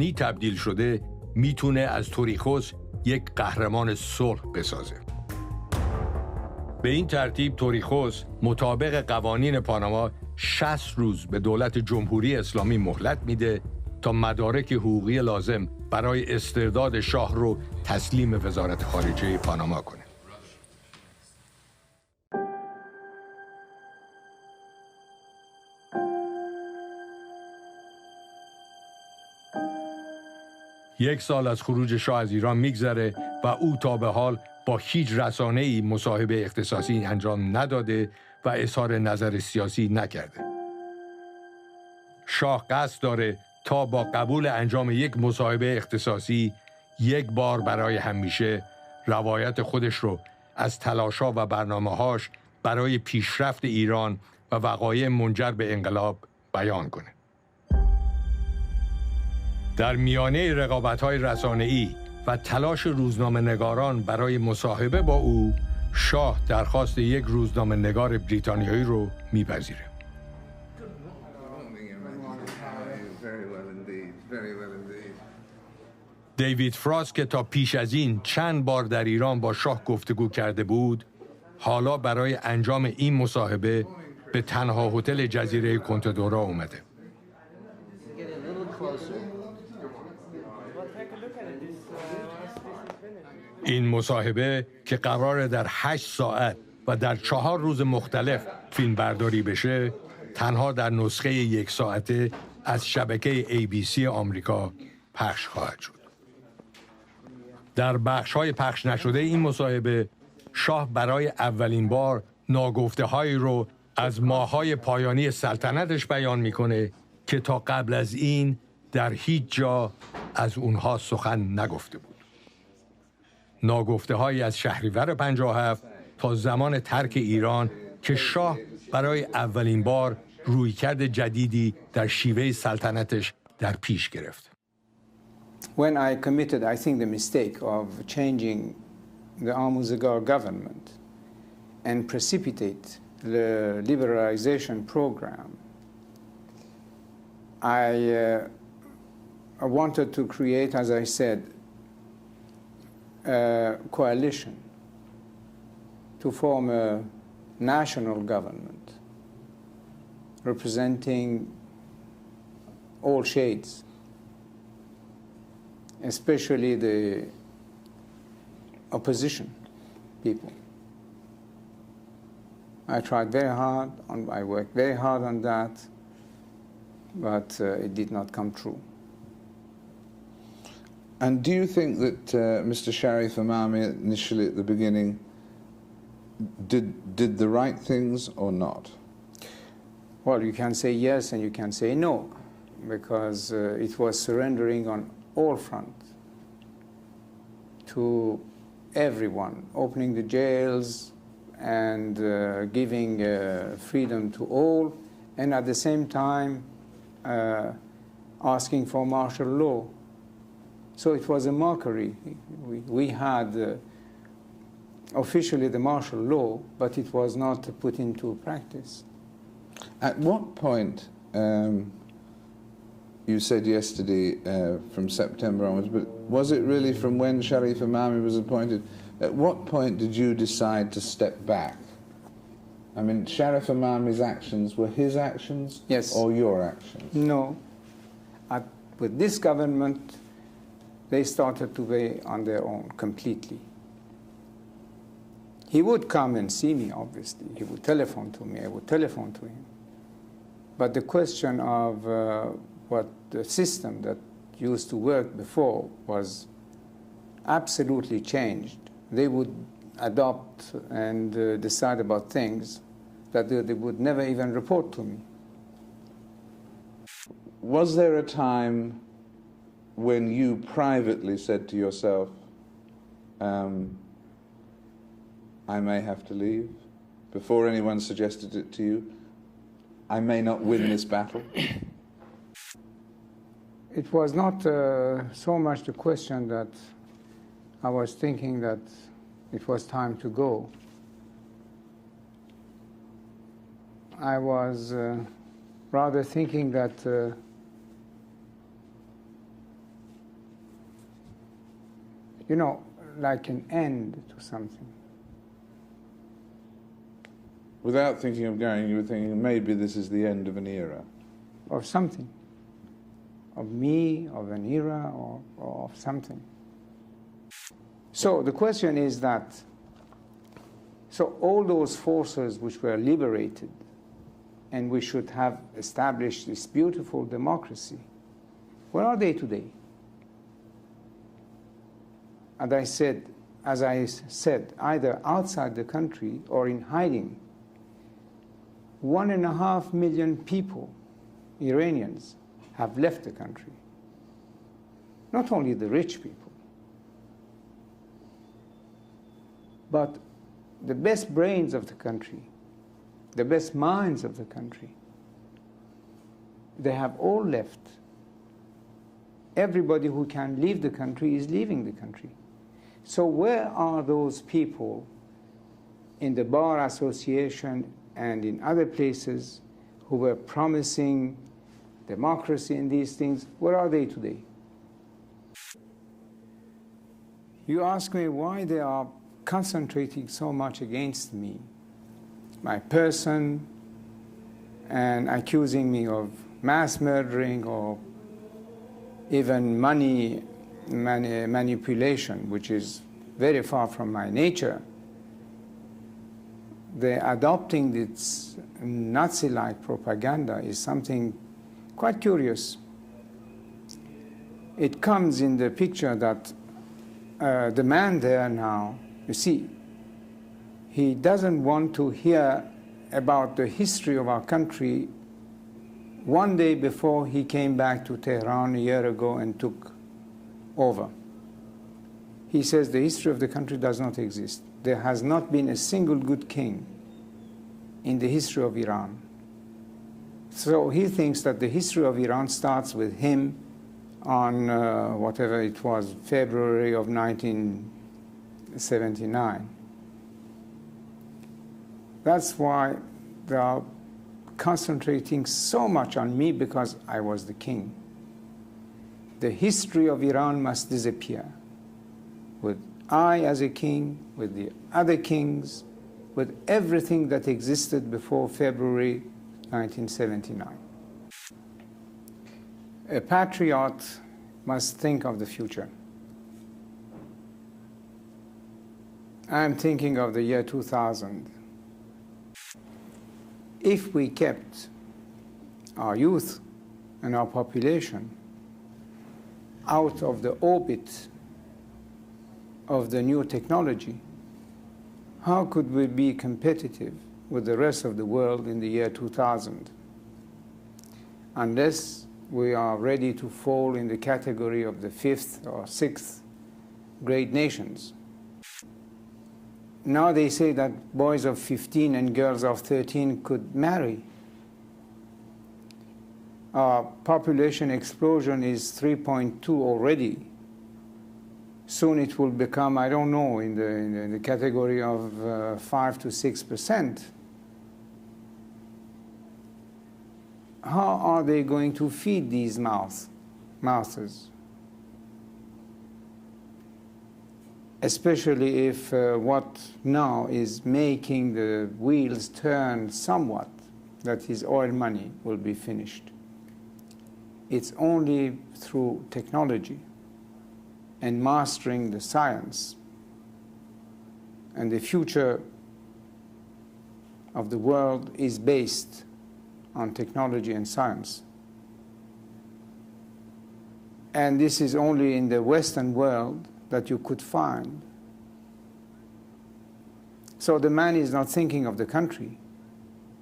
تبدیل شده میتونه از توریخوس یک قهرمان صلح بسازه. به این ترتیب توریخوس مطابق قوانین پاناما 60 روز به دولت جمهوری اسلامی مهلت میده تا مدارک حقوقی لازم برای استرداد شاه رو تسلیم وزارت خارجه پاناما کنه. یک سال از خروج شاه از ایران میگذره و او تا به حال با هیچ رسانه‌ای مصاحبه اختصاصی انجام نداده و اظهار نظر سیاسی نکرده. شاه قصد داره تا با قبول انجام یک مصاحبه اختصاصی یک بار برای همیشه روایت خودش رو از تلاش‌ها و برنامه‌هاش برای پیشرفت ایران و وقایع منجر به انقلاب بیان کنه. در میانه رقابت‌های رسانه‌ای و تلاش روزنامه‌نگاران برای مصاحبه با او، شاه درخواست یک روزنامه‌نگار بریتانیایی رو می‌پذیره. دیوید فراست که تا پیش از این چند بار در ایران با شاه گفتگو کرده بود، حالا برای انجام این مصاحبه به تنها هتل جزیره کنتدورا اومده. این مصاحبه که قراره در 8 ساعت و در 4 روز مختلف فیلم برداری بشه، تنها در نسخه 1 ساعته از شبکه ABC آمریکا پخش خواهد شد. در بخش‌های پخش نشده این مصاحبه، شاه برای اولین بار ناگفته‌هایی رو از ماه‌های پایانی سلطنتش بیان می‌کنه که تا قبل از این در هیچ جا از اونها سخن نگفته بود. ناگفته‌هایی از شهریور 57 تا زمان ترک ایران که شاه برای اولین بار رویکرد جدیدی در شیوه سلطنتش در پیش گرفت. When I committed, I think, the mistake of changing the Amuzgar government and precipitate the liberalization program, I wanted to create, as I said, a coalition to form a national government representing all shades, especially the opposition people. I tried very hard, I worked very hard on that, but it did not come true. And do you think that Mr. Sharif Imami initially at the beginning did the right things or not? Well, you can say yes and you can say no, because it was surrendering on all fronts to everyone, opening the jails and giving freedom to all, and at the same time asking for martial law. So it was a mockery. We had officially the martial law, but it was not put into practice. At what point, you said yesterday from September onwards, but was it really from when Sharif Imami was appointed? At what point did you decide to step back? I mean, Sharif Imami's actions were his actions, yes, or your actions? No. With this government, they started to be on their own completely. He would come and see me, obviously. He would telephone to me. I would telephone to him. But the question of what the system that used to work before was absolutely changed. They would adopt and decide about things that they would never even report to me. Was there a time when you privately said to yourself, I may have to leave, before anyone suggested it to you? I may not win this battle? It was not so much the question that I was thinking that it was time to go. I was rather thinking that you know, like an end to something. Without thinking of going, you were thinking maybe this is the end of an era. Of something. Of me, of an era, or of something. So the question is that, so all those forces which were liberated, and we should have established this beautiful democracy, where are they today? As I said, either outside the country or in hiding. 1.5 million people, Iranians, have left the country. Not only the rich people, but the best brains of the country, the best minds of the country, they have all left. Everybody who can leave the country is leaving the country. So where are those people in the Bar Association and in other places who were promising democracy and these things? Where are they today? You ask me why they are concentrating so much against me, my person, and accusing me of mass murdering or even money manipulation, which is very far from my nature. The adopting this Nazi-like propaganda is something quite curious. It comes in the picture that the man there now, you see, he doesn't want to hear about the history of our country one day before he came back to Tehran a year ago and took over. He says the history of the country does not exist. There has not been a single good king in the history of Iran. So he thinks that the history of Iran starts with him on whatever it was, February of 1979. That's why they are concentrating so much on me, because I was the king. The history of Iran must disappear, with I as a king, with the other kings, with everything that existed before February 1979. A patriot must think of the future. I'm thinking of the year 2000. If we kept our youth and our population out of the orbit of the new technology, how could we be competitive with the rest of the world in the year 2000? Unless we are ready to fall in the category of the 5th or 6th great nations. Now they say that boys of 15 and girls of 13 could marry. Our population explosion is 3.2 already. Soon it will become, I don't know, in the category of 5 to 6%. How are they going to feed these mouths? Especially if what now is making the wheels turn somewhat, that is oil money, will be finished. It's only through technology and mastering the science, and the future of the world is based on technology and science. And this is only in the Western world that you could find. So the man is not thinking of the country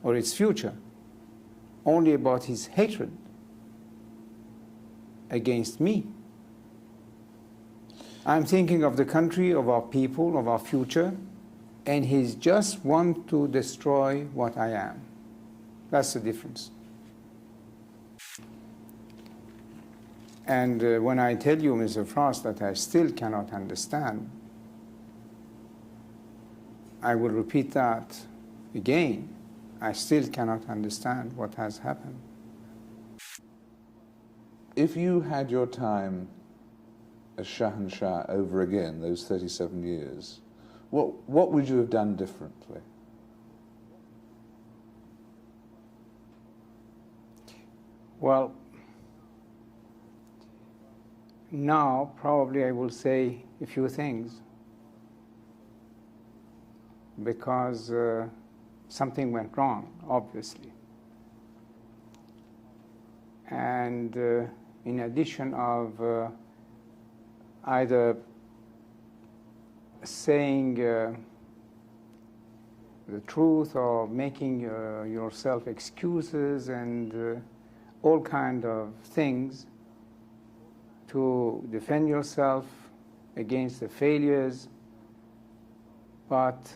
or its future, only about his hatred against me. I'm thinking of the country, of our people, of our future, and he's just want to destroy what I am. That's the difference. And when I tell you, Mr. Frost, that I still cannot understand, I will repeat that again. I still cannot understand what has happened. If you had your time as Shahanshah over again, those 37 years, what would you have done differently? Well, now probably I will say a few things because something went wrong, obviously. And in addition of either saying the truth or making yourself excuses and all kind of things to defend yourself against the failures, but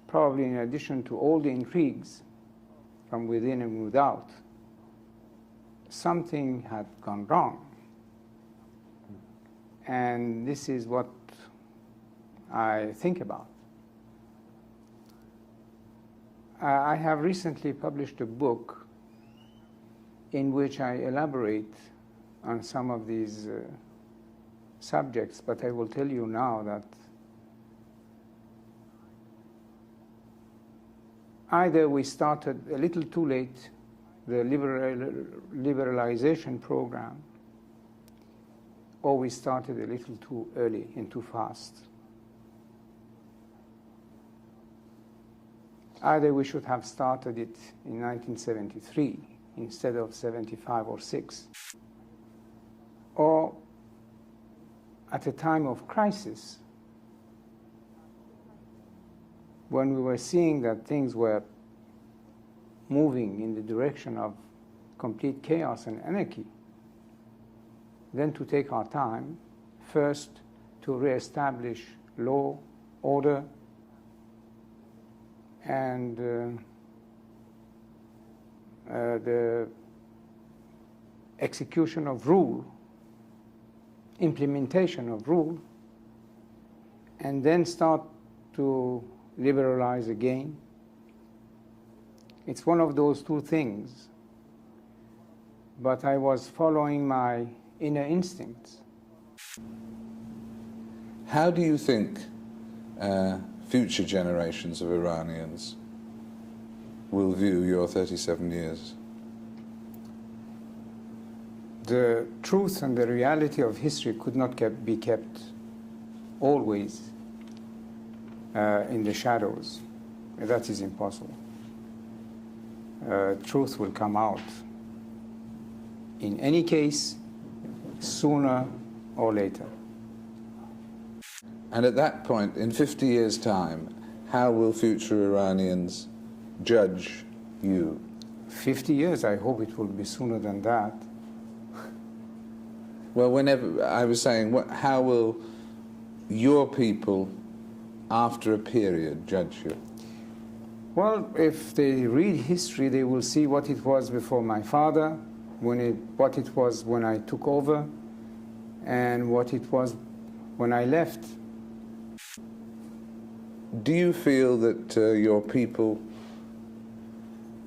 probably in addition to all the intrigues from within and without, something had gone wrong. And this is what I think about. I have recently published a book in which I elaborate on some of these subjects, but I will tell you now that either we started a little too late the liberalization program, or we started a little too early and too fast. Either we should have started it in 1973 instead of 75 or 6, or at a time of crisis, when we were seeing that things were moving in the direction of complete chaos and anarchy, then to take our time, first to reestablish law, order, and the execution of rule, implementation of rule, and then start to liberalize again. It's one of those two things, but I was following my inner instincts. How do you think future generations of Iranians will view your 37 years? The truth and the reality of history could not be kept always in the shadows. That is impossible. Truth will come out in any case, sooner or later. And at that point, in 50 years' time, how will future Iranians judge you? 50 years, I hope it will be sooner than that. Well, whenever, I was saying, how will your people, after a period, judge you? Well, if they read history, they will see what it was before my father, what it was when I took over, and what it was when I left. Do you feel that your people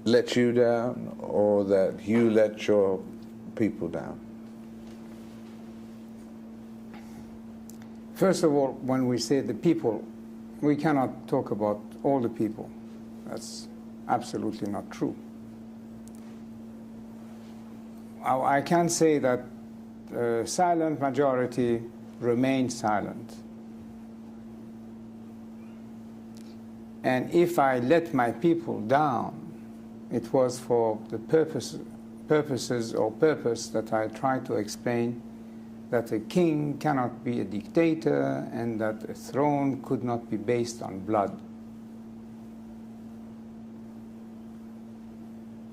let you down, or that you let your people down? First of all, when we say the people, we cannot talk about all the people. That's absolutely not true. I can say that the silent majority remained silent. And if I let my people down, it was for the purpose that I tried to explain, that a king cannot be a dictator and that a throne could not be based on blood.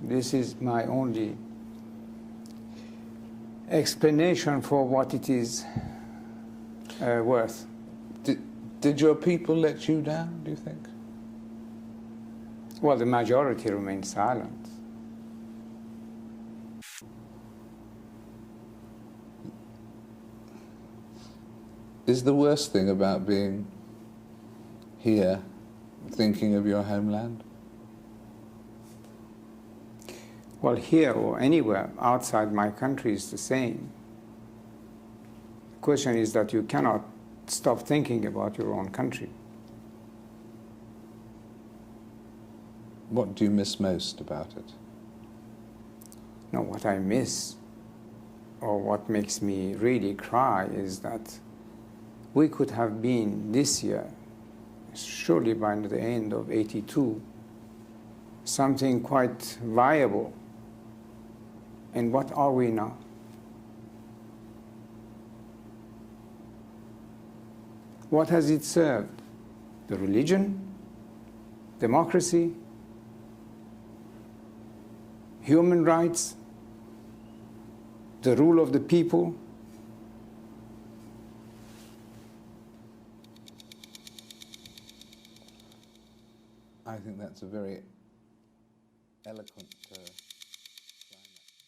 This is my only explanation for what it is worth. Did your people let you down, do you think? Well, the majority remained silent. Is the worst thing about being here, thinking of your homeland? Well, here or anywhere outside my country is the same. question is that you cannot stop thinking about your own country. What do you miss most about it? No, what I miss, or what makes me really cry, is that we could have been this year, surely by the end of '82, something quite viable. And what are we now? What has it served? The religion? Democracy? Human rights? The rule of the people? I think that's a very eloquent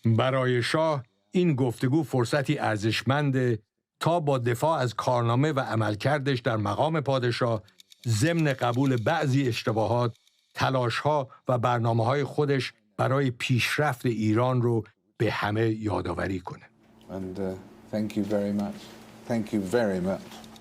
برای شاه این گفتگو فرصتی ارزشمنده تا با دفاع از کارنامه و عملکردش در مقام پادشاه ضمن قبول بعضی اشتباهات، تلاش‌ها و برنامه‌های خودش برای پیشرفت ایران رو به همه یادآوری کنه. And thank you very much. Thank you very much.